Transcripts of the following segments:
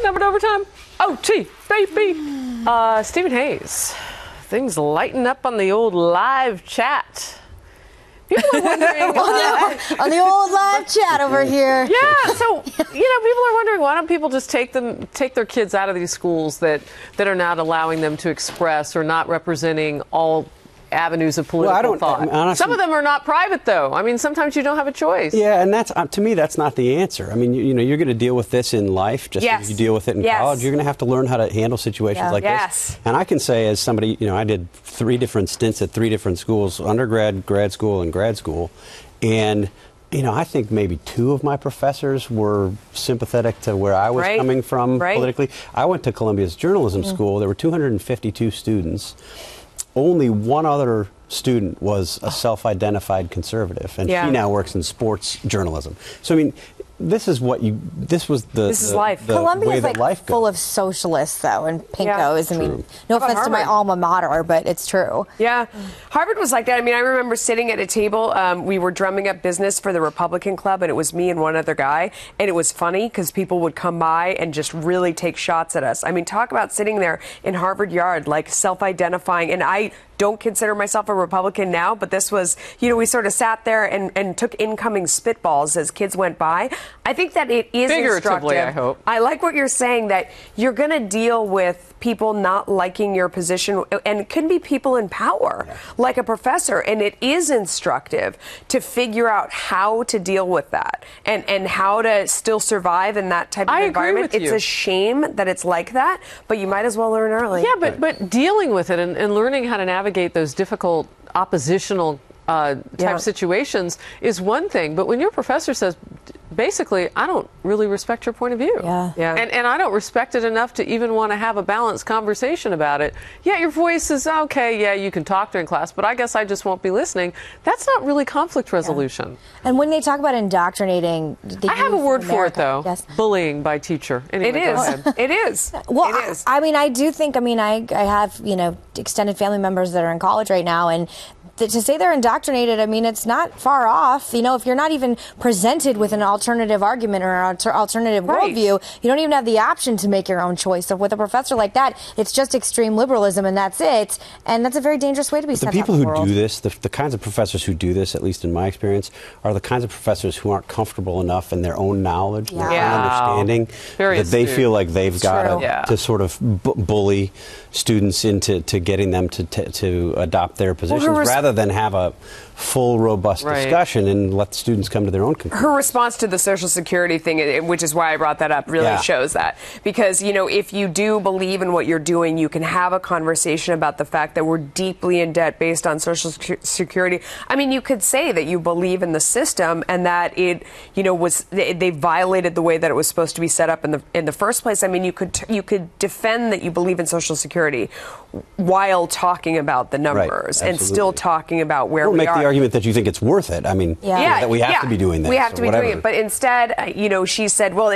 Numbered overtime. OT, baby. Stephen Hayes. Things lighten up on the old live chat. People are wondering on the old live chat over here. Yeah, so people are wondering, why don't people just take their kids out of these schools that are not allowing them to express or not representing all avenues of political thought. Honestly, some of them are not private, though. I mean, sometimes you don't have a choice. Yeah, and that's to me, that's not the answer. I mean, you're going to deal with this in life, just as you deal with it in college. You're going to have to learn how to handle situations like this. And I can say, as somebody, I did 3 different stints at 3 different schools: undergrad, grad school, and grad school, and I think maybe 2 of my professors were sympathetic to where I was coming from politically. I went to Columbia's journalism school. There were 252 students. Only one other student was a self-identified conservative, and she now works in sports journalism. So, I mean, this is life. Columbia's like full of socialists, though, and pinkos. I mean, no offense to my alma mater, but it's true. Yeah. Harvard was like that. I mean, I remember sitting at a table. We were drumming up business for the Republican Club, and it was me and one other guy. And it was funny because people would come by and just really take shots at us. I mean, talk about sitting there in Harvard Yard, like self-identifying. And I don't consider myself a Republican now, but this was, we sort of sat there and took incoming spitballs as kids went by. I think that it is figuratively, instructive. I hope. I like what you're saying, that you're going to deal with people not liking your position, and it can be people in power, like a professor, and it is instructive to figure out how to deal with that and how to still survive in that type of environment. It's a shame that it's like that, but you might as well learn early. Yeah, but dealing with it and learning how to navigate those difficult oppositional type situations is one thing. But when your professor says, basically, I don't really respect your point of view. And I don't respect it enough to even want to have a balanced conversation about it. Yeah, your voice is okay. Yeah, you can talk during class, but I guess I just won't be listening. That's not really conflict resolution. And when they talk about indoctrinating, I have a word for it, though. Bullying by teacher. Anyway, it is. It is. Well, it is. I mean, I do think, I have, extended family members that are in college right now, and to say they're indoctrinated, I mean, it's not far off. If you're not even presented with an alternative argument or an alternative worldview, you don't even have the option to make your own choice. So with a professor like that, it's just extreme liberalism, and that's it. And that's a very dangerous way to be sent out in the world. The people who do this, the kinds of professors who do this, at least in my experience, are the kinds of professors who aren't comfortable enough in their own knowledge, their own understanding, that they feel like they've got to sort of bully students into getting them to adopt their positions, rather than have a full, robust discussion and let the students come to their own conclusions. Her response to the Social Security thing, which is why I brought that up, really shows that. Because, if you do believe in what you're doing, you can have a conversation about the fact that we're deeply in debt based on Social Security. I mean, you could say that you believe in the system and that it, they violated the way that it was supposed to be set up in the first place. I mean, you could defend that you believe in Social Security while talking about the numbers and still talking about where we are. The argument that you think it's worth it. I mean, that we have to be doing this. We have to be doing it. But instead, she said, well,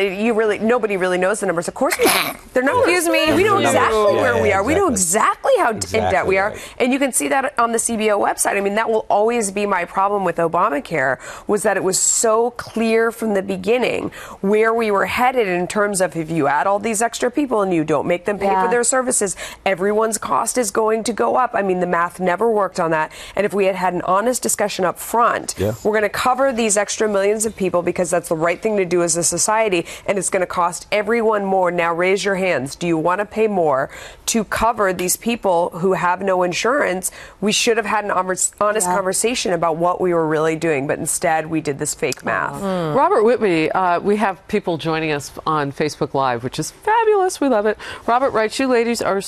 nobody really knows the numbers. Of course we don't. They're numbers. Excuse me. We know exactly where we are. We know exactly how in debt we are. And you can see that on the CBO website. I mean, that will always be my problem with Obamacare, was that it was so clear from the beginning where we were headed in terms of, if you add all these extra people and you don't make them pay for their services, everyone's cost is going to go up. I mean, the math never worked on that. And if we had had an honest discussion up front, we're going to cover these extra millions of people because that's the right thing to do as a society, and it's going to cost everyone more. Now raise your hands. Do you want to pay more to cover these people who have no insurance? We should have had an honest conversation about what we were really doing, but instead we did this fake math. Robert Whitby, we have people joining us on Facebook Live, which is fabulous. We love it. Robert writes, you ladies are...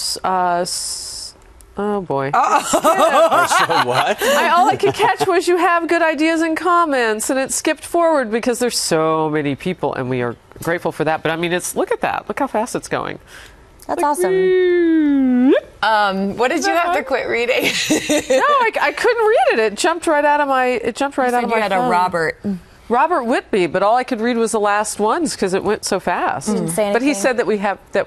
oh, boy. What? All I could catch was you have good ideas and comments, and it skipped forward because there's so many people, and we are grateful for that. But, I mean, look at that. Look how fast it's going. That's awesome. What did you have to quit reading? No, I couldn't read it. It jumped right out of my phone. You had a Robert Whitby, but all I could read was the last ones because it went so fast. But he said that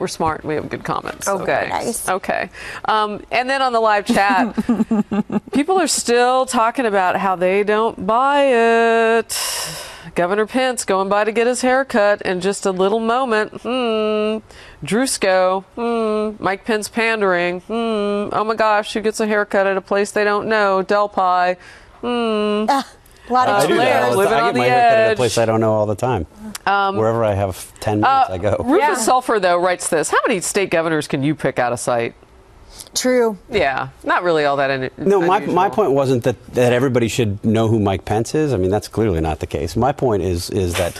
we're smart and we have good comments. Oh, good. Nice. Okay. And then on the live chat, people are still talking about how they don't buy it. Governor Pence going by to get his hair cut in just a little moment. Drusco. Mike Pence pandering. Oh my gosh, who gets a haircut at a place they don't know? Delphi. A lot of living I get on the my haircut at a edge. place I don't know all the time. Wherever I have 10 minutes, I go. Rufus Sulphur, though, writes this. How many state governors can you pick out of sight? True. Yeah, not really all that No, unusual. my point wasn't that everybody should know who Mike Pence is. I mean, that's clearly not the case. My point is that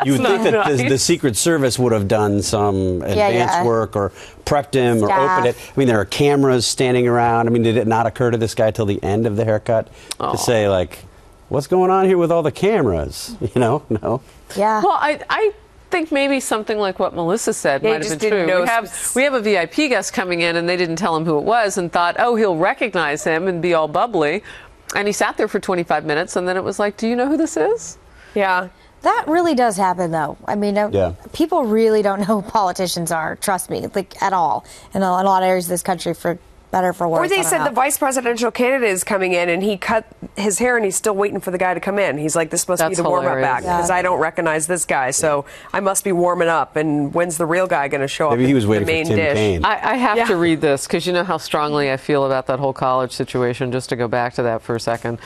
you would think that the Secret Service would have done some advanced work or prepped him or opened it. I mean, there are cameras standing around. I mean, did it not occur to this guy till the end of the haircut to say, like, what's going on here with all the cameras? You know, no. Yeah. Well, I think maybe something like what Melissa said might have been true. We have a VIP guest coming in, and they didn't tell him who it was, and thought, oh, he'll recognize him and be all bubbly. And he sat there for 25 minutes, and then it was like, do you know who this is? Yeah. That really does happen, though. I mean, people really don't know who politicians are, trust me, like, at all, in a lot of areas of this country, for better for worse. Or they said the vice presidential candidate is coming in and he cut his hair and he's still waiting for the guy to come in. He's like, this must be the warm-up act because I don't recognize this guy, so I must be warming up. And when's the real guy going to show up? Maybe he was waiting for Tim Kaine. I have to read this because you know how strongly I feel about that whole college situation. Just to go back to that for a second.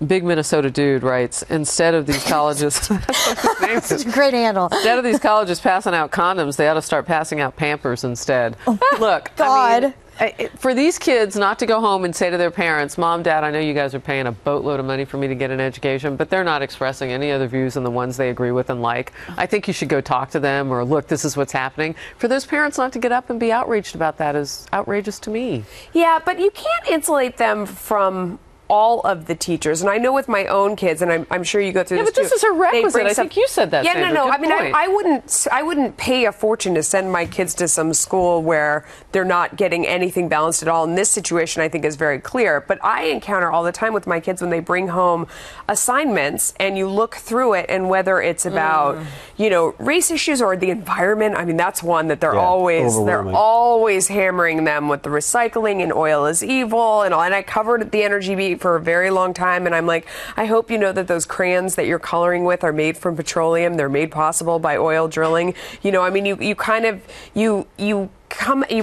Big Minnesota dude writes, instead of these colleges... Such a great handle. Instead of these colleges passing out condoms, they ought to start passing out Pampers instead. Look, God. I mean, for these kids not to go home and say to their parents, Mom, Dad, I know you guys are paying a boatload of money for me to get an education, but they're not expressing any other views than the ones they agree with and like. I think you should go talk to them, or look, this is what's happening. For those parents not to get up and be outraged about that is outrageous to me. Yeah, but you can't insulate them from all of the teachers, and I know with my own kids, and I'm sure you go through this but this too. is a requisite. I think you said that. Yeah, Sandra. no. Good I mean, I wouldn't pay a fortune to send my kids to some school where they're not getting anything balanced at all. And this situation, I think, is very clear. But I encounter all the time with my kids when they bring home assignments, and you look through it, and whether it's about race issues or the environment. I mean, that's one that they're always hammering them with the recycling and oil is evil and all. And I covered the energy beat for a very long time, and I'm like, I hope you know that those crayons that you're coloring with are made from petroleum. They're made possible by oil drilling. I mean, you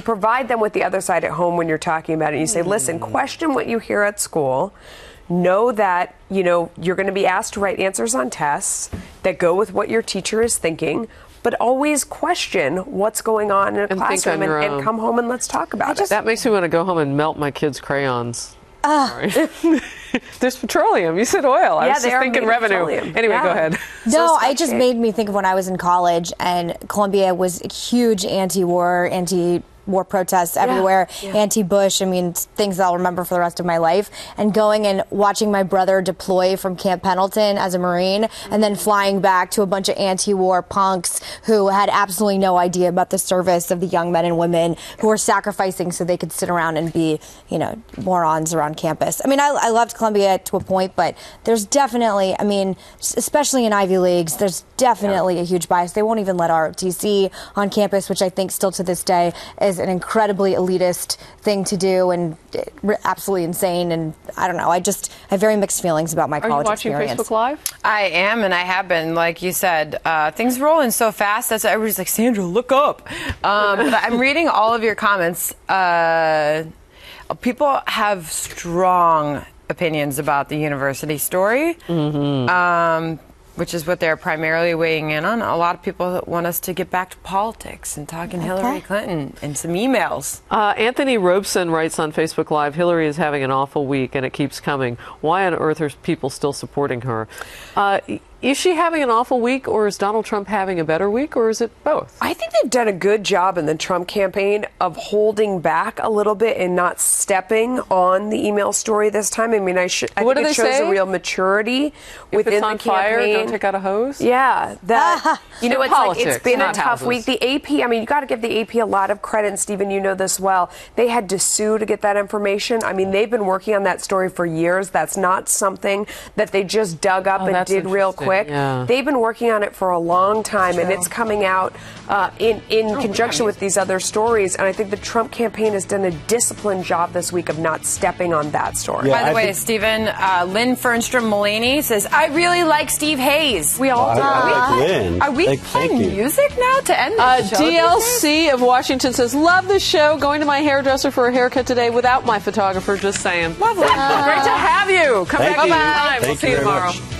provide them with the other side at home when you're talking about it. You say, listen, question what you hear at school. Know that, you're going to be asked to write answers on tests that go with what your teacher is thinking, but always question what's going on in a classroom and come home and let's talk about it. That makes me want to go home and melt my kids' crayons. There's petroleum. You said oil. I was just thinking revenue. Anyway, go ahead. No, it just made me think of when I was in college and Columbia was huge anti-war protests everywhere, anti-Bush. I mean, things that I'll remember for the rest of my life. And going and watching my brother deploy from Camp Pendleton as a Marine and then flying back to a bunch of anti-war punks who had absolutely no idea about the service of the young men and women who were sacrificing so they could sit around and be, morons around campus. I mean, I loved Columbia to a point, but there's definitely, I mean, especially in Ivy Leagues, there's definitely a huge bias. They won't even let ROTC on campus, which I think still to this day is an incredibly elitist thing to do and absolutely insane. And I don't know. I have very mixed feelings about my college experience. Are you watching Facebook Live? I am, and I have been. Like you said, things rolling so fast. That's why everybody's like, Sandra, look up. But I'm reading all of your comments. People have strong opinions about the university story. Which is what they're primarily weighing in on. A lot of people want us to get back to politics and talking Hillary Clinton and some emails. Anthony Robeson writes on Facebook Live, Hillary is having an awful week and it keeps coming. Why on earth are people still supporting her? Is she having an awful week, or is Donald Trump having a better week, or is it both? I think they've done a good job in the Trump campaign of holding back a little bit and not stepping on the email story this time. I mean, I think it shows a real maturity within the campaign. If it's on fire, don't take out a hose? Yeah. It's been a tough week. The AP, I mean, you got to give the AP a lot of credit, and Stephen, you know this well. They had to sue to get that information. I mean, they've been working on that story for years. That's not something that they just dug up and did real quick. Yeah. They've been working on it for a long time, and it's coming out in conjunction with these other stories. And I think the Trump campaign has done a disciplined job this week of not stepping on that story. By the way, Stephen, Lynn Fernstrom Mulaney says, I really like Steve Hay. days. We all do. Are we playing music now to end the show? DLC of Washington says, love the show. Going to my hairdresser for a haircut today without my photographer. Just saying. Lovely. Great to have you. Come back anytime. We'll see you tomorrow. Much.